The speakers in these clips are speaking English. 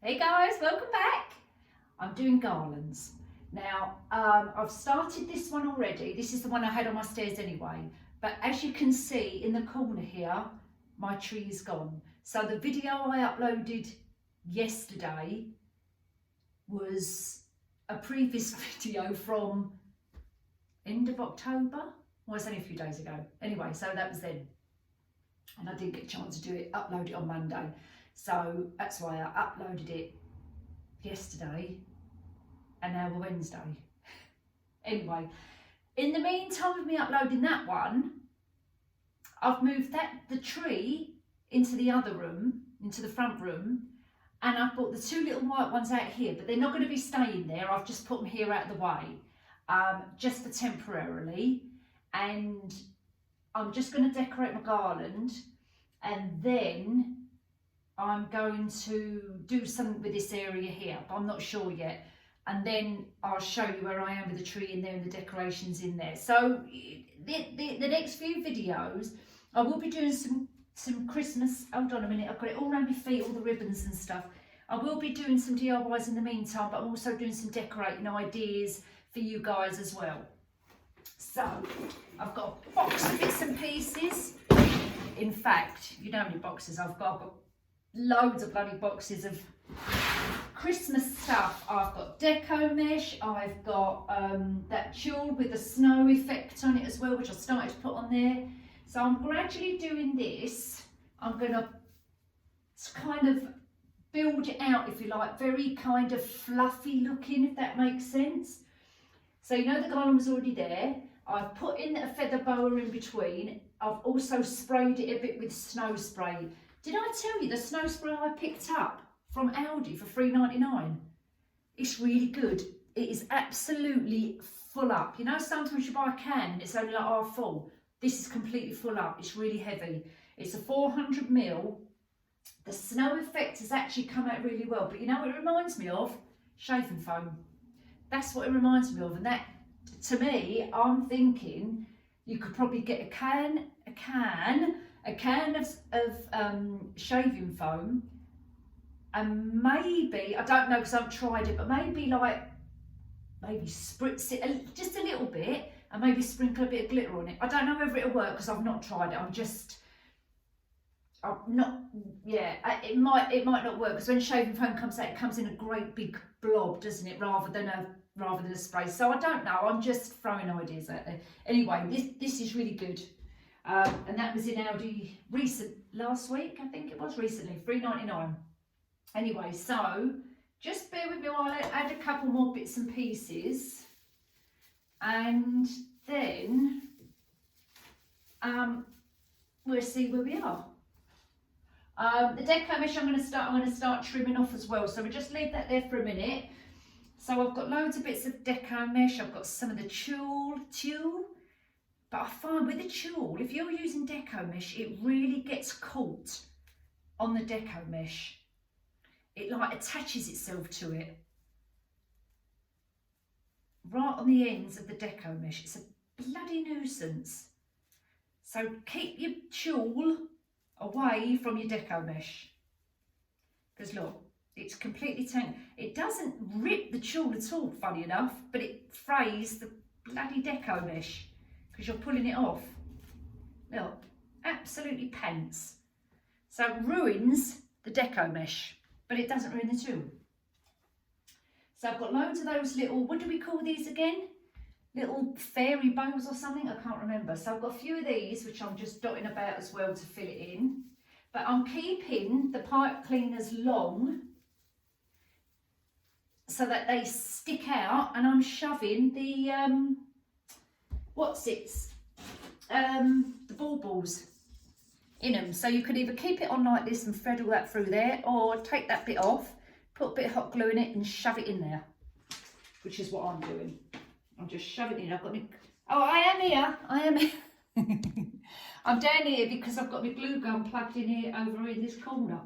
Hey guys, welcome back. I'm doing garlands. Now, I've started this one already. This is the one I had on my stairs anyway. But as you can see in the corner here, my tree is gone. So the video I uploaded yesterday was a previous video from end of October. Well, it's only a few days ago. Anyway, so that was then. And I didn't get a chance to do it, upload it on Monday. So that's why I uploaded it yesterday and now we're Wednesday. Anyway, in the meantime of me uploading that one, I've moved the tree into the other room, into the front room, and I've brought the two little white ones out here, but they're not going to be staying there. I've just put them here out of the way, just for temporarily. And I'm just going to decorate my garland, and then I'm going to do something with this area here, but I'm not sure yet. And then I'll show you where I am with the tree in there and the decorations in there. So the next few videos, I will be doing some Christmas. Hold on a minute, I've got it all around my feet, all the ribbons and stuff. I will be doing some DIYs in the meantime, but I'm also doing some decorating ideas for you guys as well. So I've got a box of bits and pieces. In fact, you know how many boxes I've got. I've got loads of bloody boxes of Christmas stuff. I've got deco mesh, I've got that tulle with the snow effect on it as well, which I started to put on there. So I'm gradually doing this. I'm going to kind of build it out, if you like, very kind of fluffy looking, if that makes sense. So you know the garland was already there. I've put in a feather boa in between. I've also sprayed it a bit with snow spray. Did I tell you the snow spray I picked up from Aldi for $3.99? It's really good. It is absolutely full up. You know, sometimes you buy a can and it's only like half full. This is completely full up. It's really heavy. It's a 400ml. The snow effect has actually come out really well. But you know what it reminds me of? Shaving foam. That's what it reminds me of. And that, to me, I'm thinking you could probably get a can of shaving foam, and maybe, I don't know because I haven't tried it, but maybe spritz it just a little bit and maybe sprinkle a bit of glitter on it. I don't know whether it'll work because I've not tried it. It might not work because when shaving foam comes out, it comes in a great big blob, doesn't it, rather than a spray. So I don't know, I'm just throwing ideas out there. Anyway, this is really good. And that was in Aldi last week, I think it was, recently, $3.99. Anyway, so just bear with me while I add a couple more bits and pieces, and then we'll see where we are. The deco mesh I'm going to start trimming off as well, so we'll just leave that there for a minute. So I've got loads of bits of deco mesh. I've got some of the tulle. But I find with the tulle, if you're using deco mesh, it really gets caught on the deco mesh. It like attaches itself to it. Right on the ends of the deco mesh. It's a bloody nuisance. So keep your tulle away from your deco mesh. Because look, it's completely tangled. It doesn't rip the tulle at all, funny enough, but it frays the bloody deco mesh because you're pulling it off. Look, absolutely pants. So it ruins the deco mesh, but it doesn't ruin the tulle. So I've got loads of those little, what do we call these again? Little fairy bows or something, I can't remember. So I've got a few of these, which I'm just dotting about as well to fill it in. But I'm keeping the pipe cleaners long so that they stick out, and I'm shoving the the baubles in them. So you could either keep it on like this and thread all that through there, or take that bit off, put a bit of hot glue in it and shove it in there, which is what I'm doing. I'm just shoving it in. I've got my, oh, I am here. I'm down here because I've got my glue gun plugged in here over in this corner,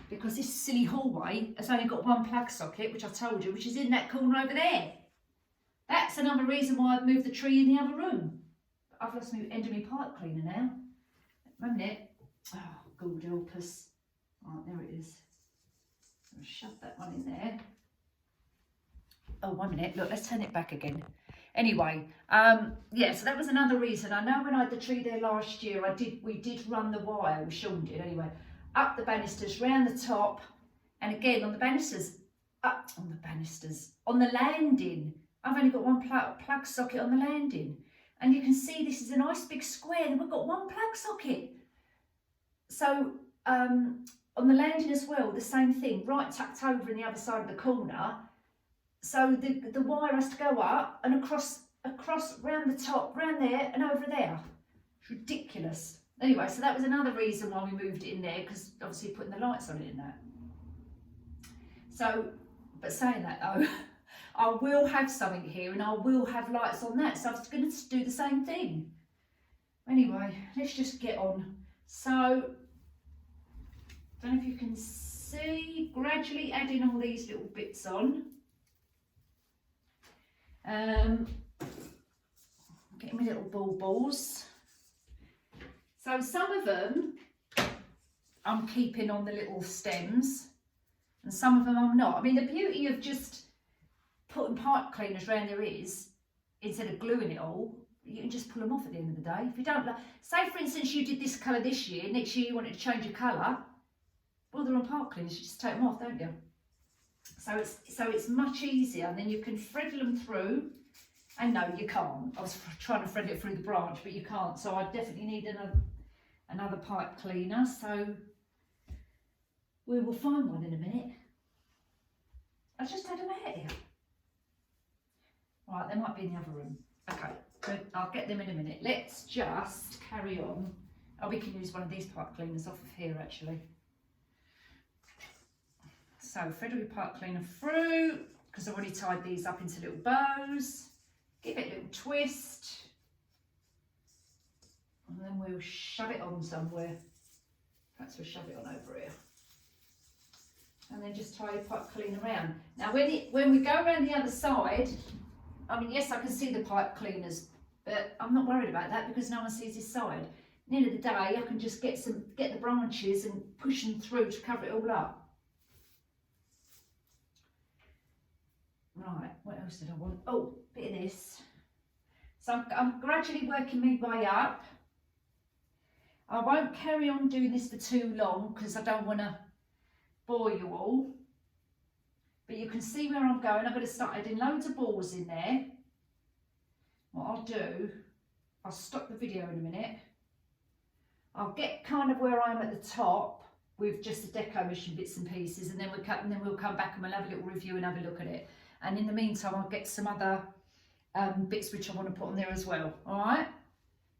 because this silly hallway has only got one plug socket, which I told you, which is in that corner over there. That's another reason why I've moved the tree in the other room. I've lost my end of my pipe cleaner now. Wait a minute. Oh, God help us. Right, there it is. Shove that one in there. Oh, 1 minute. Look, let's turn it back again. Anyway, yeah, so that was another reason. I know when I had the tree there last year, we did run the wire, we Sean did anyway, up the banisters, round the top, and again on the banisters, up on the banisters, on the landing. I've only got one plug socket on the landing. And you can see this is a nice big square and we've got one plug socket. So on the landing as well, the same thing, right tucked over in the other side of the corner. So the wire has to go up and across round the top, round there and over there. It's ridiculous. Anyway, so that was another reason why we moved it in there, because obviously putting the lights on it in that. So, but saying that though, I will have something here and I will have lights on that. So I was going to do the same thing. Anyway, let's just get on. So, don't know if you can see, gradually adding all these little bits on. Getting my little balls. So some of them I'm keeping on the little stems and some of them I'm not. I mean, the beauty of just putting pipe cleaners around there is, instead of gluing it all, you can just pull them off at the end of the day. If you don't like, say for instance you did this colour this year, next year you wanted to change your colour, well, they're on pipe cleaners, you just take them off, don't you? So it's much easier, and then you can thread them through. And no, you can't. I was trying to thread it through the branch, but you can't. So I definitely need another pipe cleaner. So we will find one in a minute. I just had them out here. Right, they might be in the other room. Okay, good. I'll get them in a minute. Let's just carry on. Oh, we can use one of these pipe cleaners off of here actually. So thread your pipe cleaner through, because I've already tied these up into little bows. Give it a little twist. And then we'll shove it on somewhere. Perhaps we'll shove it on over here. And then just tie your pipe cleaner around. Now when we go around the other side, I mean, yes, I can see the pipe cleaners, but I'm not worried about that because no one sees this side. At the end of the day, I can just get the branches and push them through to cover it all up. Right, what else did I want? Oh, bit of this. So I'm gradually working my way up. I won't carry on doing this for too long because I don't want to bore you all. But you can see where I'm going. I'm going to start adding loads of balls in there. What I'll do, I'll stop the video in a minute. I'll get kind of where I am at the top with just the deco mission bits and pieces, and then we'll come back and we'll have a little review and have a look at it. And in the meantime, I'll get some other bits which I want to put on there as well. All right?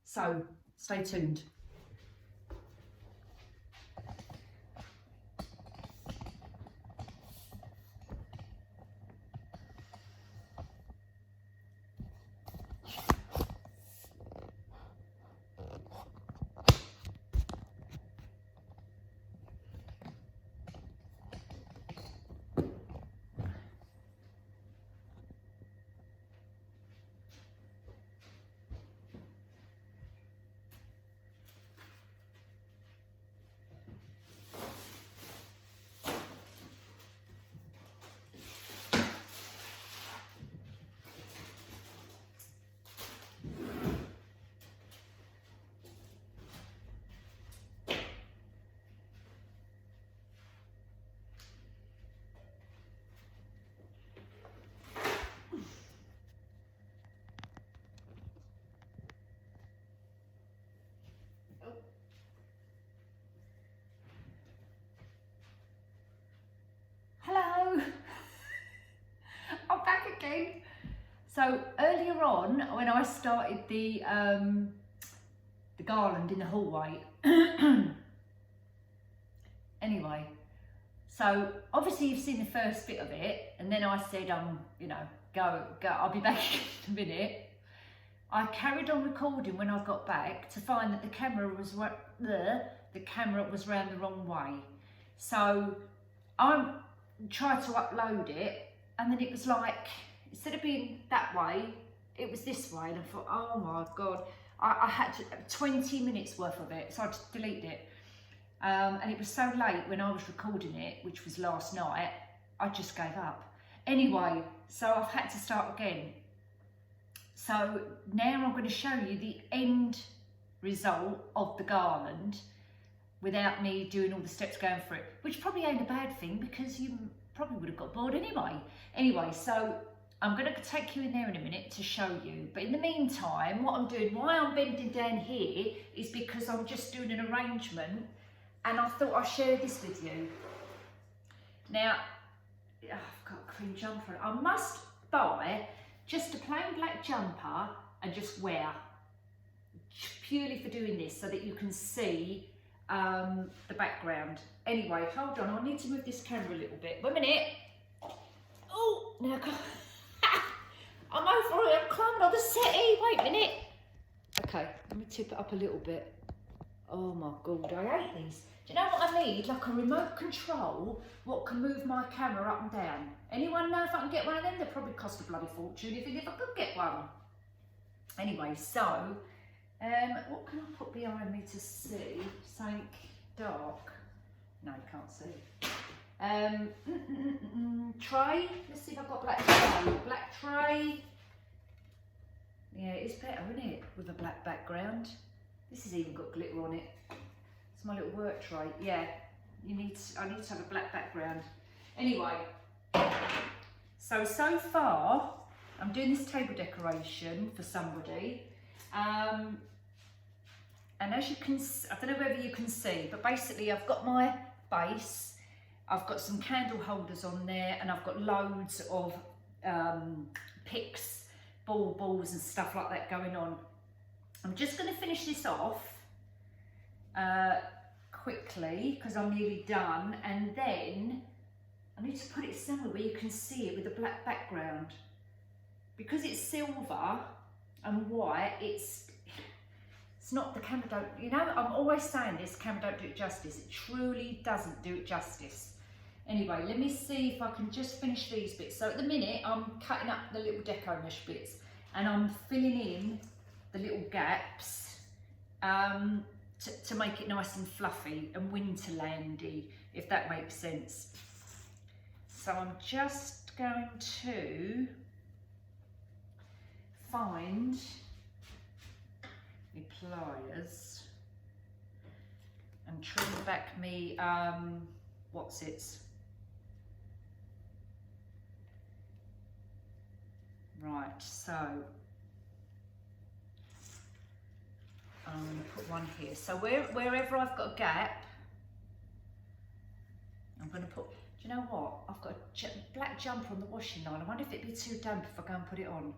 So, stay tuned. Hello, I'm back again. So earlier on, when I started the Garland in the hallway, anyway, so obviously you've seen the first bit of it, and then I said, you know, go, I'll be back in a minute. I carried on recording when I got back to find that the camera was round the wrong way. So I tried to upload it, and then it was like, instead of being that way, it was this way, and I thought, oh my God, I had 20 minutes worth of it, so I just deleted it. And it was so late when I was recording it, which was last night, I just gave up. Anyway, so I've had to start again. So now I'm going to show you the end result of the garland without me doing all the steps going for it, which probably ain't a bad thing because you probably would have got bored anyway. Anyway, so I'm going to take you in there in a minute to show you. But in the meantime, what I'm doing, why I'm bending down here, is because I'm just doing an arrangement, and I thought I'd share this with you. Now, I've got a cream jumper. I must buy just a plain black jumper and just wear, purely for doing this, so that you can see the background. Anyway, hold on, I need to move this camera a little bit. 1 minute. Oh, now I'm over it, I'm climbing on the settee. Wait a minute. Okay, let me tip it up a little bit. Oh my God, I hate these. Do you know what I need? Like a remote control, what can move my camera up and down. Anyone know if I can get one of them? They probably cost a bloody fortune if I could get one. Anyway, so, what can I put behind me to see? Something dark. No, you can't see. Tray. Let's see if I've got black tray. Black tray. Yeah, it's better, isn't it? With a black background. This has even got glitter on it. It's my little work tray. Yeah, I need to have a black background. Anyway, so far, I'm doing this table decoration for somebody. And as you can, I don't know whether you can see, but basically I've got my base, I've got some candle holders on there, and I've got loads of picks, balls and stuff like that going on. I'm just going to finish this off quickly because I'm nearly done, and then I need to put it somewhere where you can see it with a black background. Because it's silver and white, it's not, the camera don't, you know, I'm always saying this, camera don't do it justice. It truly doesn't do it justice. Anyway, let me see if I can just finish these bits. So at the minute, I'm cutting up the little deco mesh bits, and I'm filling in the little gaps to make it nice and fluffy and winterlandy, if that makes sense. So I'm just going to find my pliers and trim back me what's it? Right, so I'm going to put one here. So wherever I've got a gap, I'm going to put, do you know what? I've got a black jumper on the washing line. I wonder if it'd be too damp if I go and put it on.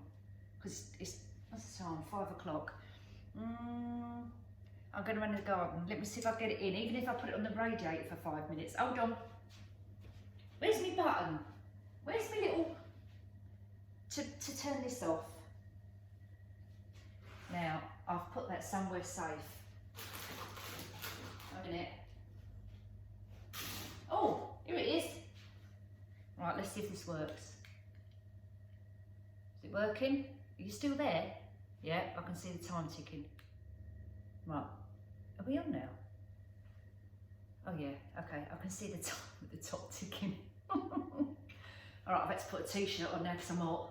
Because it's, what's the time? 5 o'clock. I'm going to run in the garden. Let me see if I get it in, even if I put it on the radiator for 5 minutes. Hold on. Where's my button? Where's my little, to turn this off? Now, I've put that somewhere safe. Wait a minute. Oh, here it is. Right, let's see if this works. Is it working? Are you still there? Yeah, I can see the time ticking. Right, are we on now? Oh yeah, okay, I can see the time at the top ticking. Alright, I've had to put a t-shirt on now because I'm hot.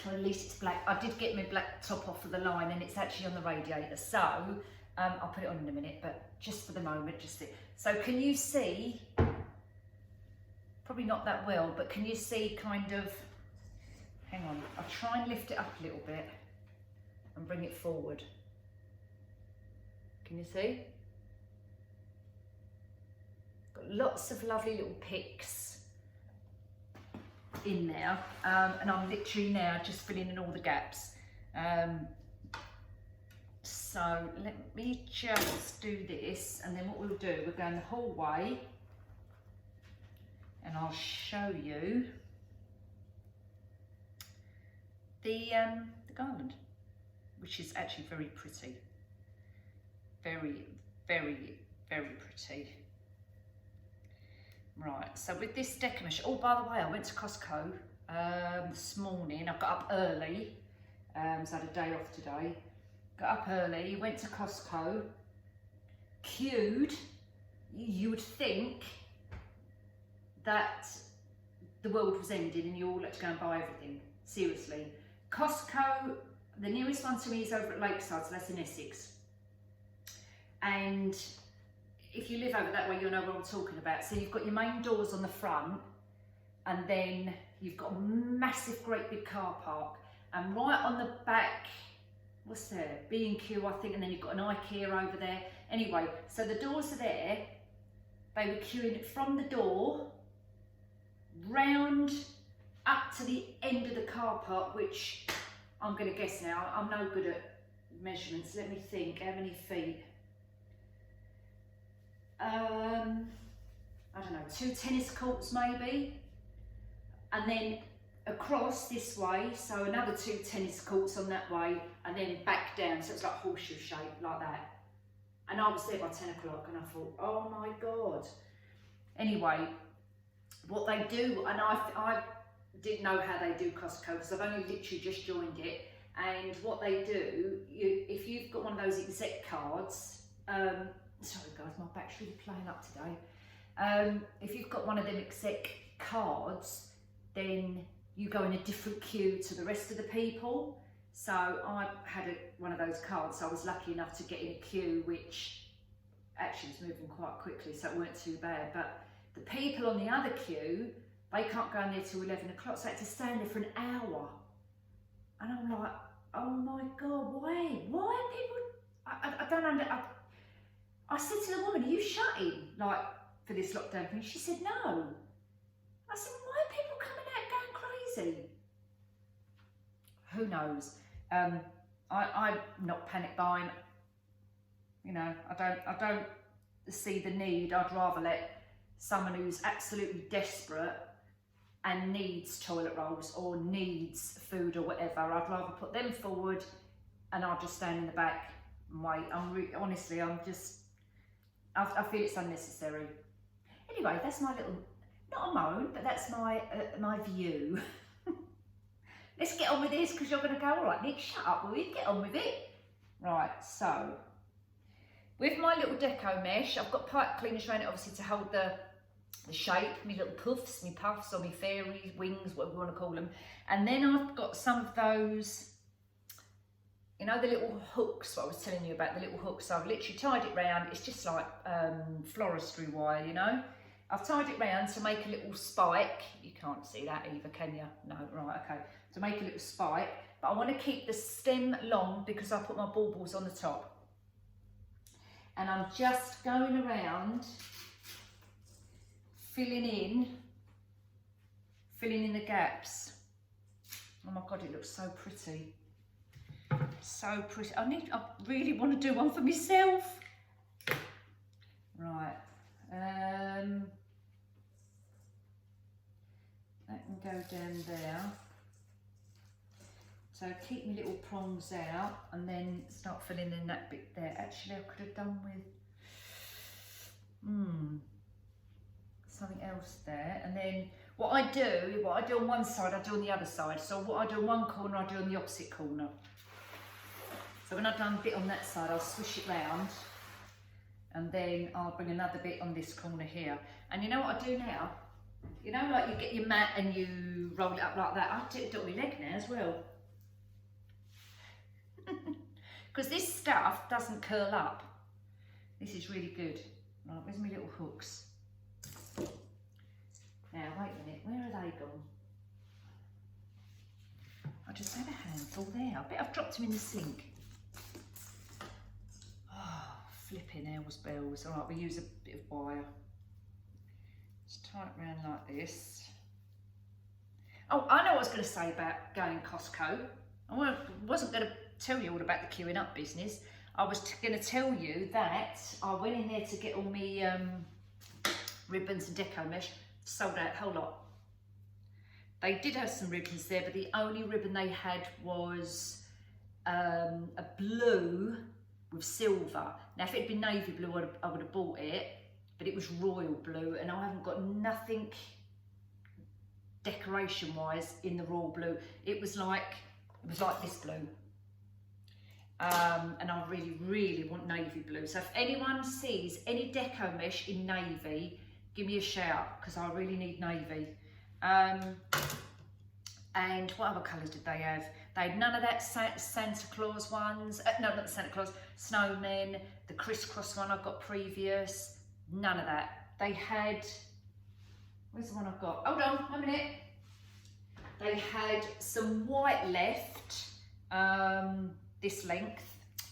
Well, at least it's black. I did get my black top off of the line and it's actually on the radiator, so I'll put it on in a minute, but just for the moment, just see. So can you see, probably not that well, but can you see kind of, hang on, I'll try and lift it up a little bit and bring it forward. Can you see? Got lots of lovely little picks in there, and I'm literally now just filling in all the gaps. So let me just do this, and then what we'll do, we're going the whole way, and I'll show you the garland, which is actually very pretty. Very, very, very pretty. Right, so with this deco mesh, oh, by the way, I went to Costco this morning. I got up early, so I had a day off today. Got up early, went to Costco, queued, you would think that the world was ending and you all had to go and buy everything. Seriously. Costco, the nearest one to me is over at Lakeside, so that's in Essex. And if you live over that way, you'll know what I'm talking about. So you've got your main doors on the front, and then you've got a massive, great big car park. And right on the back, what's there? B&Q, I think, and then you've got an IKEA over there. Anyway, so the doors are there. They were queuing from the door round up to the end of the car park, which I'm going to guess now. I'm no good at measurements. Let me think. How many feet? I don't know, 2 tennis courts maybe. And then across this way, so another 2 tennis courts on that way, and then back down, so it's like horseshoe shape, like that. And I was there by 10 o'clock and I thought, oh my God. Anyway, what they do, and I didn't know how they do Costco because I've only literally just joined it, and what they do, if you've got one of those exec cards, sorry guys, my back's really playing up today. If you've got one of them exec cards, then you go in a different queue to the rest of the people. So I had one of those cards, so I was lucky enough to get in a queue, which actually was moving quite quickly, so it weren't too bad. But the people on the other queue, they can't go in there till 11 o'clock, so I had to stand there for an hour. And I'm like, oh my God, why? Why are people, I don't understand. I said to the woman, are you shutting, like, for this lockdown thing? She said, no. I said, why are people coming out going crazy? Who knows? I'm not panic buying. You know, I don't see the need. I'd rather let someone who's absolutely desperate and needs toilet rolls or needs food or whatever, I'd rather put them forward and I'll just stand in the back and wait. Honestly, I feel it's unnecessary. Anyway, that's my little, not a moan, but that's my my view. Let's get on with this because you're going to go, all right, Nick, shut up, will you? Get on with it. Right, so with my little deco mesh, I've got pipe cleaners around it, obviously, to hold the shape, my little puffs, my puffs, or my fairy wings, whatever you want to call them. And then I've got some of those, you know, the little hooks, what I was telling you about, the little hooks. So I've literally tied it round. It's just like floristry wire, you know. I've tied it round to make a little spike. You can't see that either, can you? No, right, okay. To make a little spike. But I want to keep the stem long because I put my baubles on the top. And I'm just going around filling in the gaps. Oh my God, it looks so pretty. So pretty. I really want to do one for myself. Right. That can go down there. So keep my little prongs out and then start filling in that bit there. Actually, I could have done with something else there. And then what I do on one side, I do on the other side. So what I do on one corner, I do on the opposite corner. So when I've done a bit on that side, I'll swish it round and then I'll bring another bit on this corner here. And you know what I do now? You know, like you get your mat and you roll it up like that. I do it on my leg now as well. Because this stuff doesn't curl up. This is really good. Right, where's my little hooks? Now, wait a minute, where are they gone? I just had a handful there. I bet I've dropped them in the sink. Oh, flipping hell's bells. All right, we'll use a bit of wire. Just tie it around like this. Oh, I know what I was going to say about going Costco. I wasn't going to tell you all about the queuing up business. I was going to tell you that I went in there to get all my ribbons and deco mesh, sold out a whole lot. They did have some ribbons there, but the only ribbon they had was a blue with silver. Now, if it had been navy blue, I would have bought it, but it was royal blue, and I haven't got nothing decoration-wise in the royal blue. It was like this blue. and I really, really want navy blue. So if anyone sees any deco mesh in navy, give me a shout, because I really need navy. And what other colours did they have? They had none of that Santa Claus ones. No, not Santa Claus. Snowmen. The crisscross one I've got previous. None of that. They had... Where's the one I've got? Hold on, a minute. They had some white left. This length.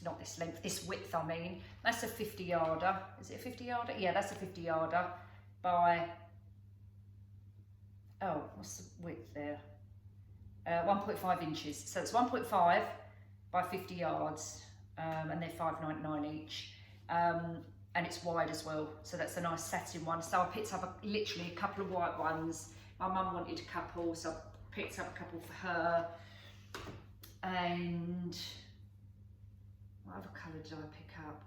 Not this length. This width, I mean. That's a 50 yarder. Is it a 50 yarder? Yeah, that's a 50 yarder. By... Oh, what's the width there? 1.5 inches. So it's 1.5 by 50 yards, and they're $5.99 each. And it's wide as well, so that's a nice satin one. So I picked up literally a couple of white ones. My mum wanted a couple, so I picked up a couple for her. And what other colour did I pick up?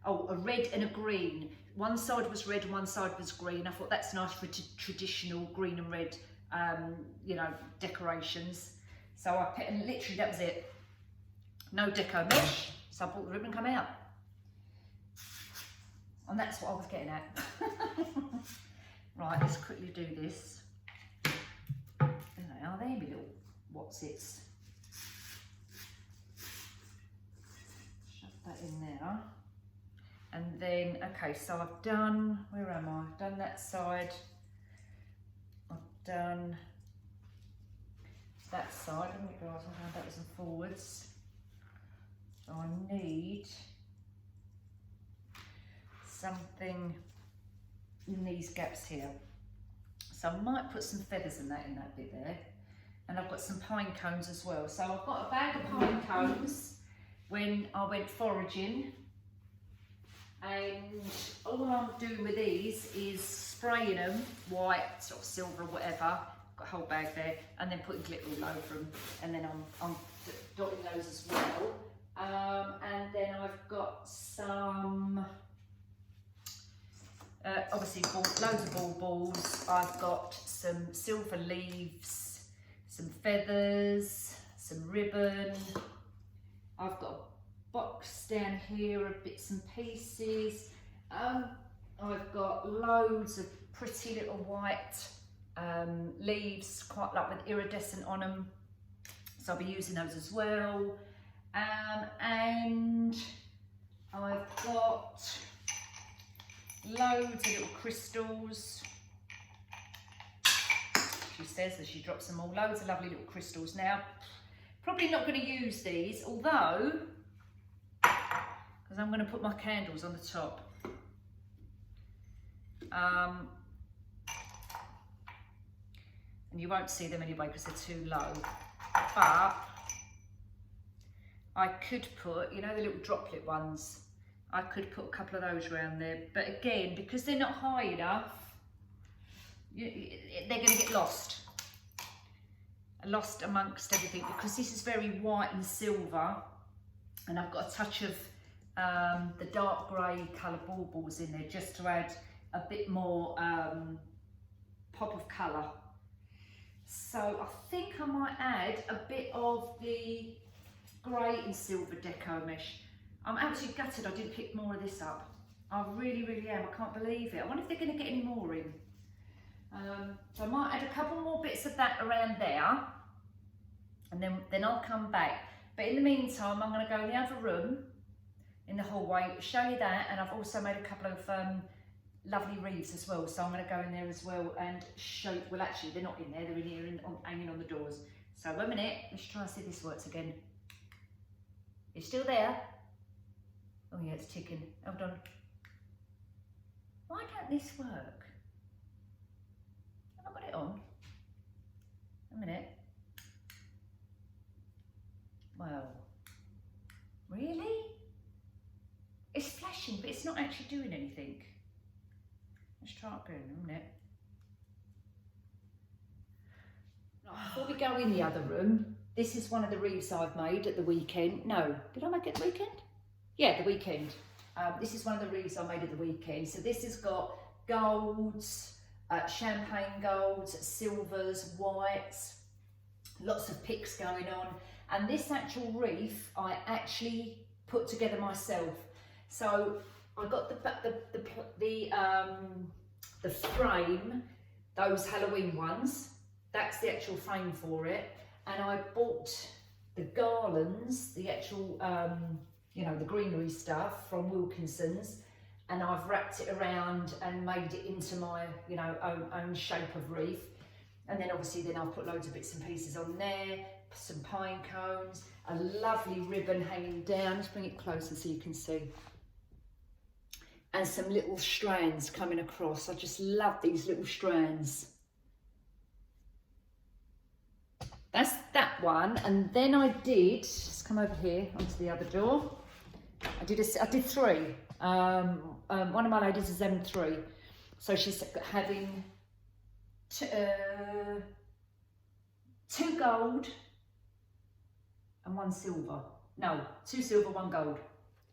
Oh, a red and a green. One side was red and one side was green. I thought that's nice for traditional green and red, you know, decorations. So I picked, and literally that was it. No deco mesh, so I bought the ribbon and come out. And that's what I was getting at. Right, let's quickly do this. There they are, there, my little what's-its. Shove that in there. And then, okay, so I've done, where am I? I've done that side. I've done that side. Let me go backwards and forwards. So I need something in these gaps here. So I might put some feathers in that bit there. And I've got some pine cones as well. So I've got a bag of pine cones when I went foraging. And all I'm doing with these is spraying them white, sort of silver, whatever. Got a whole bag there, and then putting glitter all over them. And then I'm dotting those as well. And then I've got some, obviously loads of ball balls. I've got some silver leaves, some feathers, some ribbon. I've got a box down here of bits and pieces. I've got loads of pretty little white leaves, quite like with iridescent on them. So I'll be using those as well. And I've got loads of little crystals. She says that she drops them all. Loads of lovely little crystals. Now, probably not going to use these, although, because I'm going to put my candles on the top. And you won't see them anyway because they're too low. But I could put, you know, the little droplet ones. I could put a couple of those around there. But again, because they're not high enough, they're going to get lost. Lost amongst everything, because this is very white and silver. And I've got a touch of the dark grey colour baubles in there just to add a bit more pop of colour. So I think I might add a bit of the grey and silver deco mesh. I'm absolutely gutted I didn't pick more of this up. I really, really am. I can't believe it. I wonder if they're going to get any more in. So I might add a couple more bits of that around there, and then I'll come back. But in the meantime, I'm going to go in the other room, in the hallway, show you that, and I've also made a couple of lovely wreaths as well. So I'm going to go in there as well and show. Well, actually, they're not in there. They're in here and hanging on the doors. So 1 minute. Let's try and see if this works again. It's still there. Oh yeah, it's ticking. Hold on. Why don't this work? Have I got it on? 1 minute. Well, really? It's flashing, but it's not actually doing anything. Let's try it again. 1 minute. Before we go in the other room, this is one of the wreaths I've made at the weekend. No, did I make it at the weekend? Yeah, the weekend. This is one of the wreaths I made at the weekend. So this has got golds, champagne golds, silvers, whites, lots of picks going on. And this actual wreath I actually put together myself. So I got the frame, those Halloween ones. That's the actual frame for it. And I bought the garlands, the actual, you know, the greenery stuff from Wilkinson's, and I've wrapped it around and made it into my, you know, own shape of wreath. And then obviously then I've put loads of bits and pieces on there, some pine cones, a lovely ribbon hanging down. Let's bring it closer so you can see. And some little strands coming across. I just love these little strands. That's that one. And then I did, let's come over here onto the other door. I did three. One of my ladies is M3. So she's having two gold and one silver. No, 2 silver, 1 gold.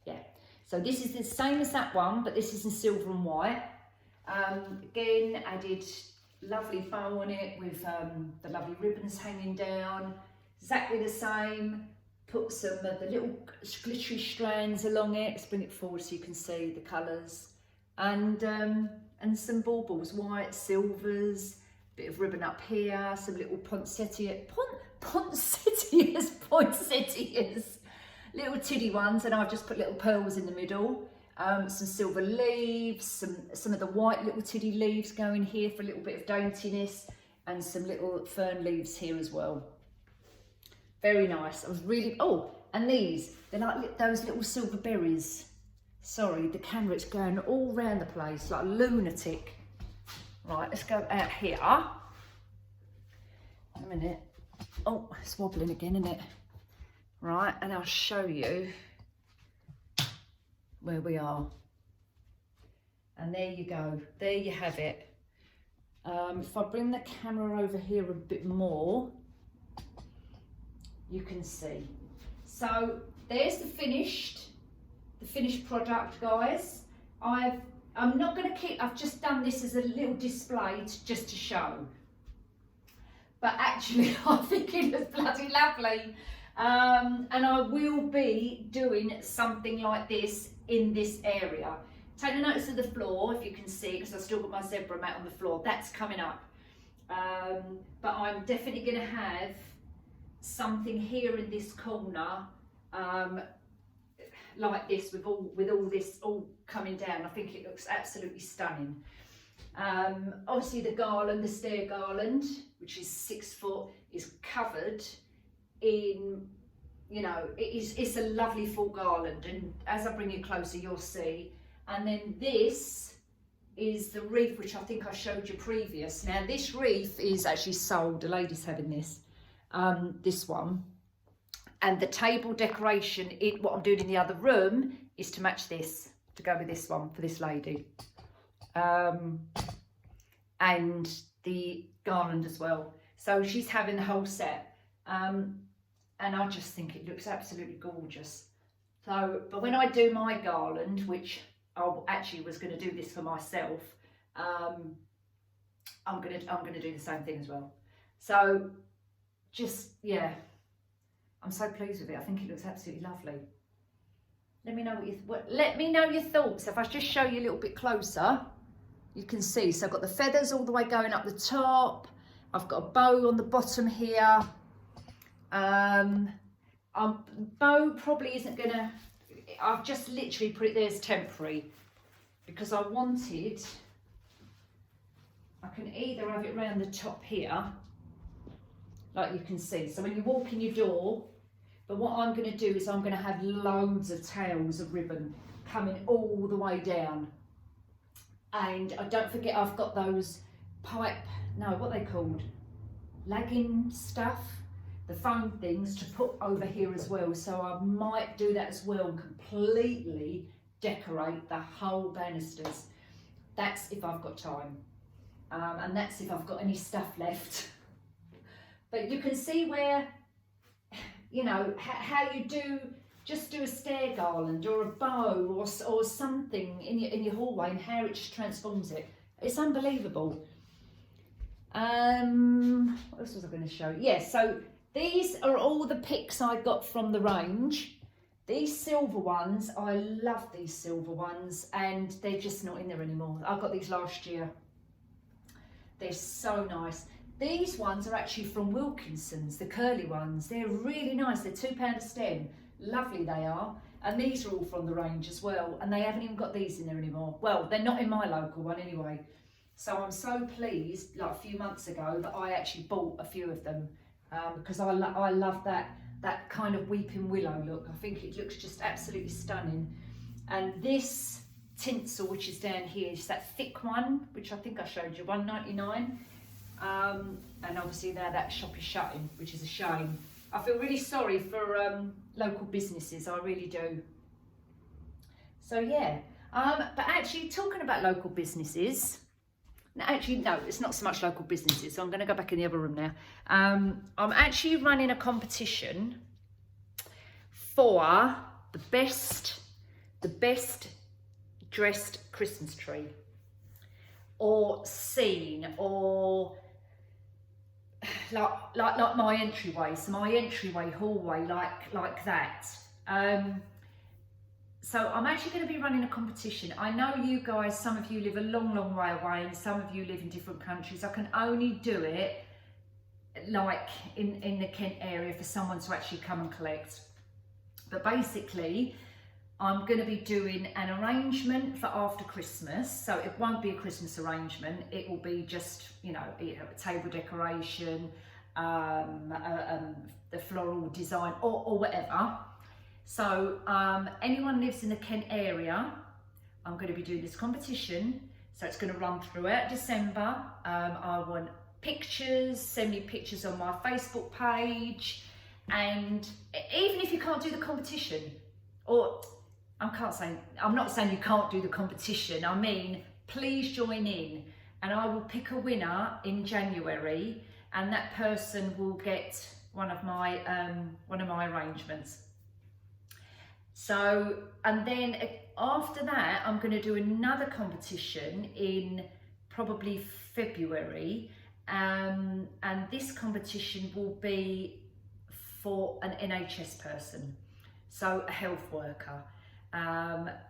Yeah. So this is the same as that one, but this is in silver and white. Again, added lovely bow on it with the lovely ribbons hanging down. Exactly the same. Put some of the little glittery strands along it. Let's bring it forward so you can see the colours. And some baubles, white, silvers, bit of ribbon up here, some little poinsettias, little tiddy ones, and I've just put little pearls in the middle. Some silver leaves, some of the white little tiddy leaves going here for a little bit of daintiness, and some little fern leaves here as well. Very nice. I was really, oh, and these, they're like those little silver berries. Sorry, the camera is going all round the place like a lunatic. Right, let's go out here. A minute. Oh, it's wobbling again, isn't it? Right, and I'll show you where we are. And there you go. There you have it. If I bring the camera over here a bit more, you can see. So there's the finished product, guys. I'm not going to keep, I've just done this as a little display just to show. But actually, I think it was bloody lovely. And I will be doing something like this in this area. Take notice of the floor, if you can see, because I've still got my zebra mat on the floor. That's coming up. But I'm definitely going to have something here in this corner, like this, with all this all coming down. I think it looks absolutely stunning. Obviously the garland, the stair garland, which is 6 foot, is covered in, you know, it's a lovely full garland, and as I bring you closer you'll see. And then this is the wreath, which I think I showed you previous. Now this wreath is actually sold, a lady's having this one, and the table decoration, what I'm doing in the other room is to match this, to go with this one for this lady, and the garland as well. So she's having the whole set, and I just think it looks absolutely gorgeous. So, but when I do my garland, which I actually was going to do this for myself, I'm gonna do the same thing as well. So just, yeah, I'm so pleased with it. I think it looks absolutely lovely. Let me know let me know your thoughts. If I just show you a little bit closer, you can see. So I've got the feathers all the way going up the top. I've got a bow on the bottom here. Bow probably isn't gonna, I've just literally put it there as temporary, because I wanted, I can either have it around the top here, like you can see. So when you walk in your door, but what I'm going to do is I'm going to have loads of tails of ribbon coming all the way down. And don't forget, I've got those what are they called? Lagging stuff, the foam things to put over here as well. So I might do that as well and completely decorate the whole banisters. That's if I've got time. And that's if I've got any stuff left. But you can see where, you know, how you just do a stair garland or a bow or something in your hallway, and how it just transforms it. It's unbelievable. What else was I going to show? Yeah, so these are all the picks I got from the range. These silver ones, I love these silver ones, and they're just not in there anymore. I got these last year. They're so nice. These ones are actually from Wilkinson's, the curly ones. They're really nice. They're £2 a stem. Lovely they are. And these are all from the range as well. And they haven't even got these in there anymore. Well, they're not in my local one anyway. So I'm so pleased, like a few months ago, that I actually bought a few of them. Because I love that kind of weeping willow look. I think it looks just absolutely stunning. And this tinsel, which is down here, is that thick one, which I think I showed you, £1.99. And obviously now that shop is shutting, which is a shame. I feel really sorry for local businesses, I really do. So yeah, but actually talking about local businesses, actually no, it's not so much local businesses, so I'm going to go back in the other room now. I'm actually running a competition for the best dressed Christmas tree, or scene, or like my entryway, so my entryway hallway, like that. So I'm actually going to be running a competition. I know you guys, some of you live a long way away, and some of you live in different countries. I can only do it like in the Kent area for someone to actually come and collect. But basically, I'm going to be doing an arrangement for after Christmas. So it won't be a Christmas arrangement. It will be just, you know, a table decoration, the floral design, or whatever. So anyone lives in the Kent area, I'm going to be doing this competition. So it's going to run throughout December. I want pictures, send me pictures on my Facebook page. And even if you can't do the competition, or I'm not saying you can't do the competition, I mean, please join in, and I will pick a winner in January, and that person will get one of my arrangements. So, and then after that, I'm going to do another competition in probably February, and this competition will be for an NHS person, so a health worker.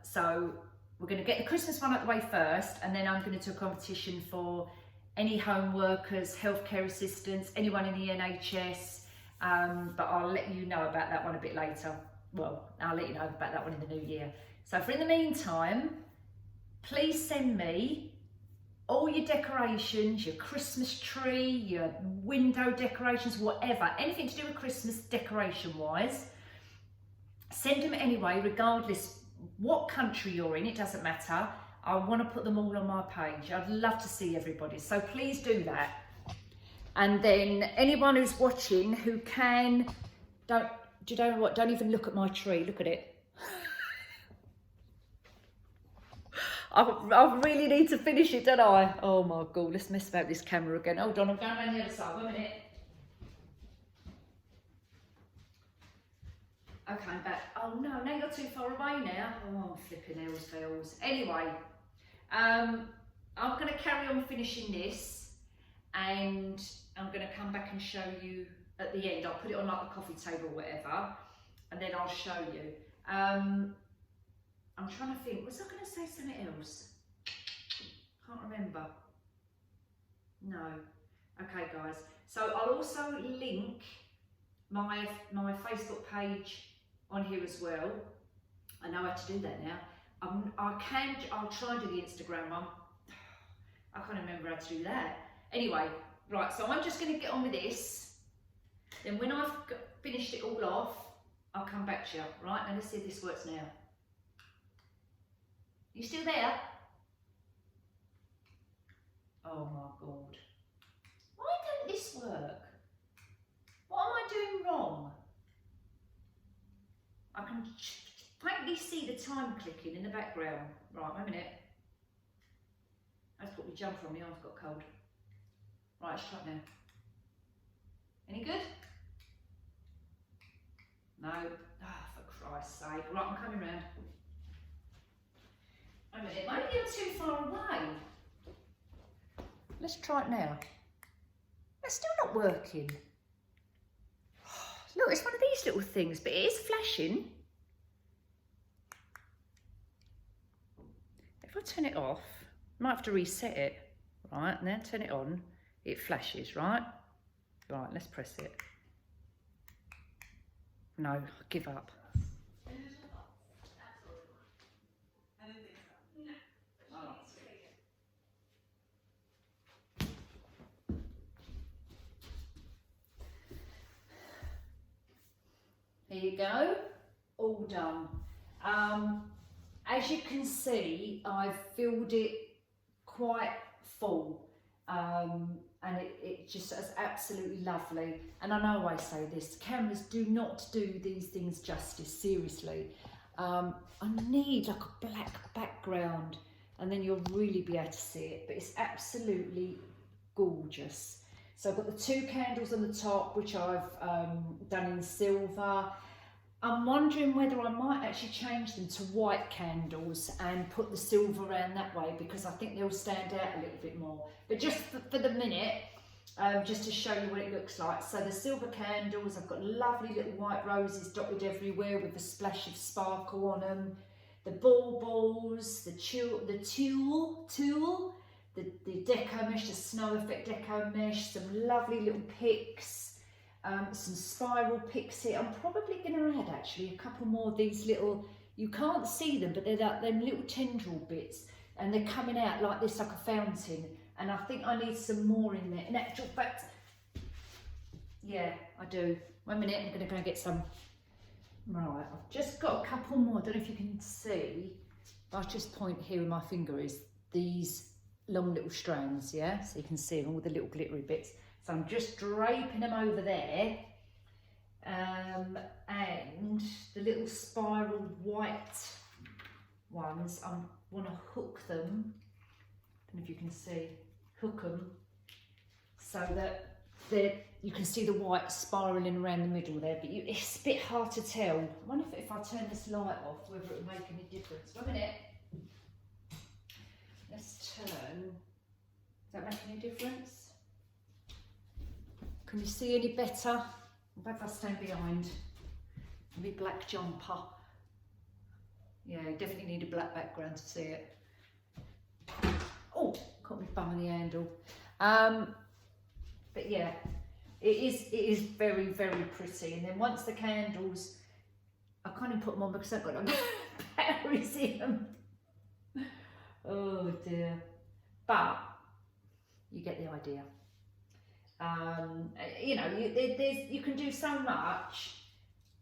So we're going to get the Christmas one out the way first, and then I'm going to do a competition for any home workers, healthcare assistants, anyone in the NHS, but I'll let you know about that one a bit later. Well, I'll let you know about that one in the new year. So for in the meantime, please send me all your decorations, your Christmas tree, your window decorations, whatever, anything to do with Christmas decoration wise. Send them anyway, regardless what country you're in, it doesn't matter. I want to put them all on my page. I'd love to see everybody, so please do that. And then anyone who's watching who can, do you know what, don't even look at my tree, look at it. I really need to finish it, don't I? Oh my God, let's mess about this camera again. Hold on, I'm going around the other side, 1 minute. Okay, I'm back. Oh no, now you're too far away now. Oh, flipping hells. Anyway, I'm going to carry on finishing this, and I'm going to come back and show you at the end. I'll put it on like the coffee table or whatever, and then I'll show you. I'm trying to think, was I going to say something else? Can't remember. No. Okay guys, so I'll also link my Facebook page on here as well. I know how to do that now. I'll try and do the Instagram one. I can't remember how to do that. Anyway, right, so I'm just going to get on with this. Then when I've finished it all off, I'll come back to you. Right, and let's see if this works now. You still there? Oh my God. Why don't this work? What am I doing wrong? I can faintly see the time clicking in the background. Right, wait a minute. That's put my jumper on, my arm's got cold. Right, let's try it now. Any good? No. Ah, for Christ's sake. Right, I'm coming round. Wait a minute, maybe you're too far away. Let's try it now. It's still not working. Look, it's one of these little things, but it is flashing. If I turn it off, I might have to reset it, right? And then turn it on, it flashes, right? Right, let's press it. No, I give up. Here you go, all done. As you can see, I've filled it quite full, and it just is absolutely lovely. And I know I say this, cameras do not do these things justice, seriously. I need like a black background and then you'll really be able to see it, but it's absolutely gorgeous. So I've got the 2 candles on the top, which I've done in silver. I'm wondering whether I might actually change them to white candles and put the silver around that way, because I think they'll stand out a little bit more. But just for the minute, just to show you what it looks like. So the silver candles, I've got lovely little white roses dotted everywhere with a splash of sparkle on them. The baubles, the tulle, the deco mesh, the snow effect deco mesh, some lovely little picks, some spiral picks here. I'm probably going to add actually a couple more of these little, you can't see them, but they're like them little tendril bits, and they're coming out like this, like a fountain. And I think I need some more in there. In actual fact, yeah, I do. 1 minute, I'm going to go and get some. Right, I've just got a couple more. I don't know if you can see. I'll just point here with my finger is these long little strands, yeah? So you can see them, all the little glittery bits. So I'm just draping them over there. And the little spiral white ones, I want to hook them. I don't know if you can see. Hook them so that you can see the white spiralling around the middle there, but it's a bit hard to tell. I wonder if I turn this light off, whether it will make any difference. 1 minute. Let's turn. Does that make any difference? Can you see any better? What if I stand behind? My black jumper. Yeah, you definitely need a black background to see it. Oh, caught me bum on the handle. But yeah, it is very, very pretty. And then once the candles, I can't even put them on because I've got no batteries in them. Oh dear. But you get the idea. You know, you can do so much.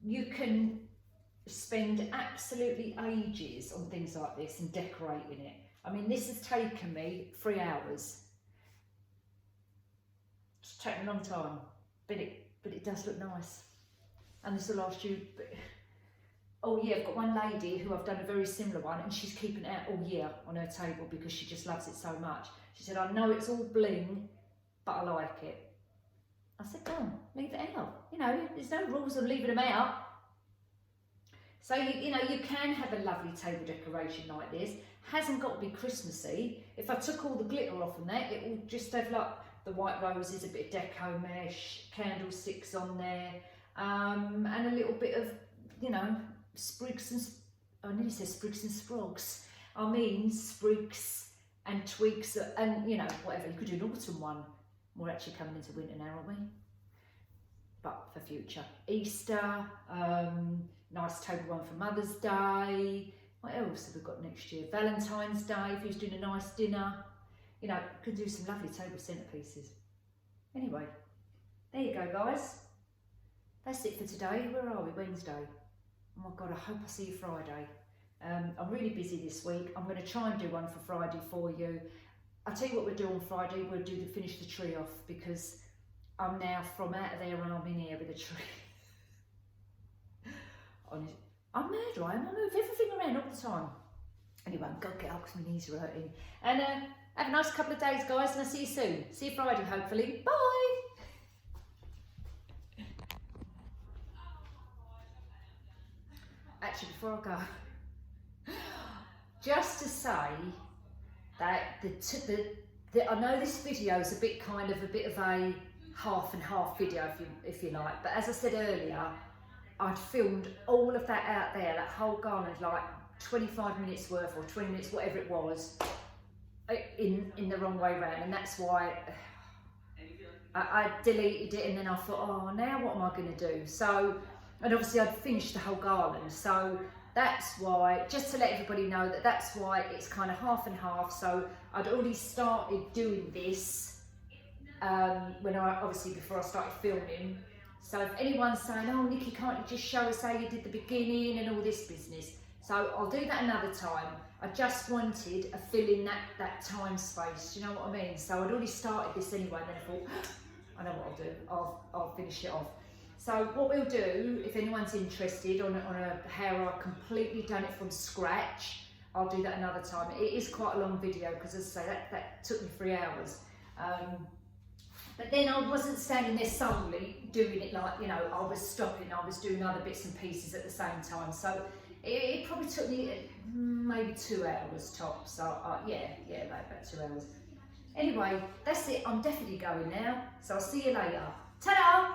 You can spend absolutely ages on things like this and decorating it. I mean, this has taken me 3 hours. It's taken a long time, but it does look nice. And this will last you. Oh yeah, I've got one lady who I've done a very similar one, and she's keeping it out all year on her table because she just loves it so much. She said, I know it's all bling, but I like it. I said, go on, leave it out. You know, there's no rules on leaving them out. So you know, you can have a lovely table decoration like this. Hasn't got to be Christmassy. If I took all the glitter off on that, it will just have like the white roses, a bit of deco mesh, candlesticks on there, and a little bit of, you know, sprigs and, I nearly said sprigs and sprogs. I mean sprigs and twigs and, you know, whatever. You could do an autumn one. We're actually coming into winter now, aren't we? But for future. Easter, nice table one for Mother's Day. What else have we got next year? Valentine's Day, if who's doing a nice dinner. You know, could do some lovely table centerpieces. Anyway, there you go, guys. That's it for today. Where are we? Wednesday. Oh my God, I hope I see you Friday. I'm really busy this week. I'm going to try and do one for Friday for you. I'll tell you what we'll do on Friday. We'll finish the tree off, because I'm now from out of there and I'm in here with a tree. I'm mad, right? I move everything around all the time. Anyway, I've got to get up because my knees are hurting. And have a nice couple of days, guys, and I'll see you soon. See you Friday, hopefully. Bye! Actually, before I go, just to say that I know this video is a bit of a half and half video if you like. But as I said earlier, I'd filmed all of that out there, that whole garland, like 25 minutes worth or 20 minutes, whatever it was, in the wrong way round, and that's why I deleted it. And then I thought, oh, now what am I going to do? So, and obviously I'd finished the whole garland, so that's why, just to let everybody know that that's why it's kind of half and half. So I'd already started doing this when obviously before I started filming. So if anyone's saying, oh Nikki, can't you just show us how you did the beginning and all this business? So I'll do that another time. I just wanted a fill in that time space, do you know what I mean? So I'd already started this anyway, and then I thought, I know what I'll do, I'll finish it off. So what we'll do, if anyone's interested on how I completely done it from scratch, I'll do that another time. It is quite a long video, because as I say, that took me 3 hours. But then I wasn't standing there solely doing it, like, you know, I was stopping, I was doing other bits and pieces at the same time. So it probably took me maybe 2 hours tops. So yeah, about 2 hours. Anyway, that's it. I'm definitely going now. So I'll see you later. Ta-da!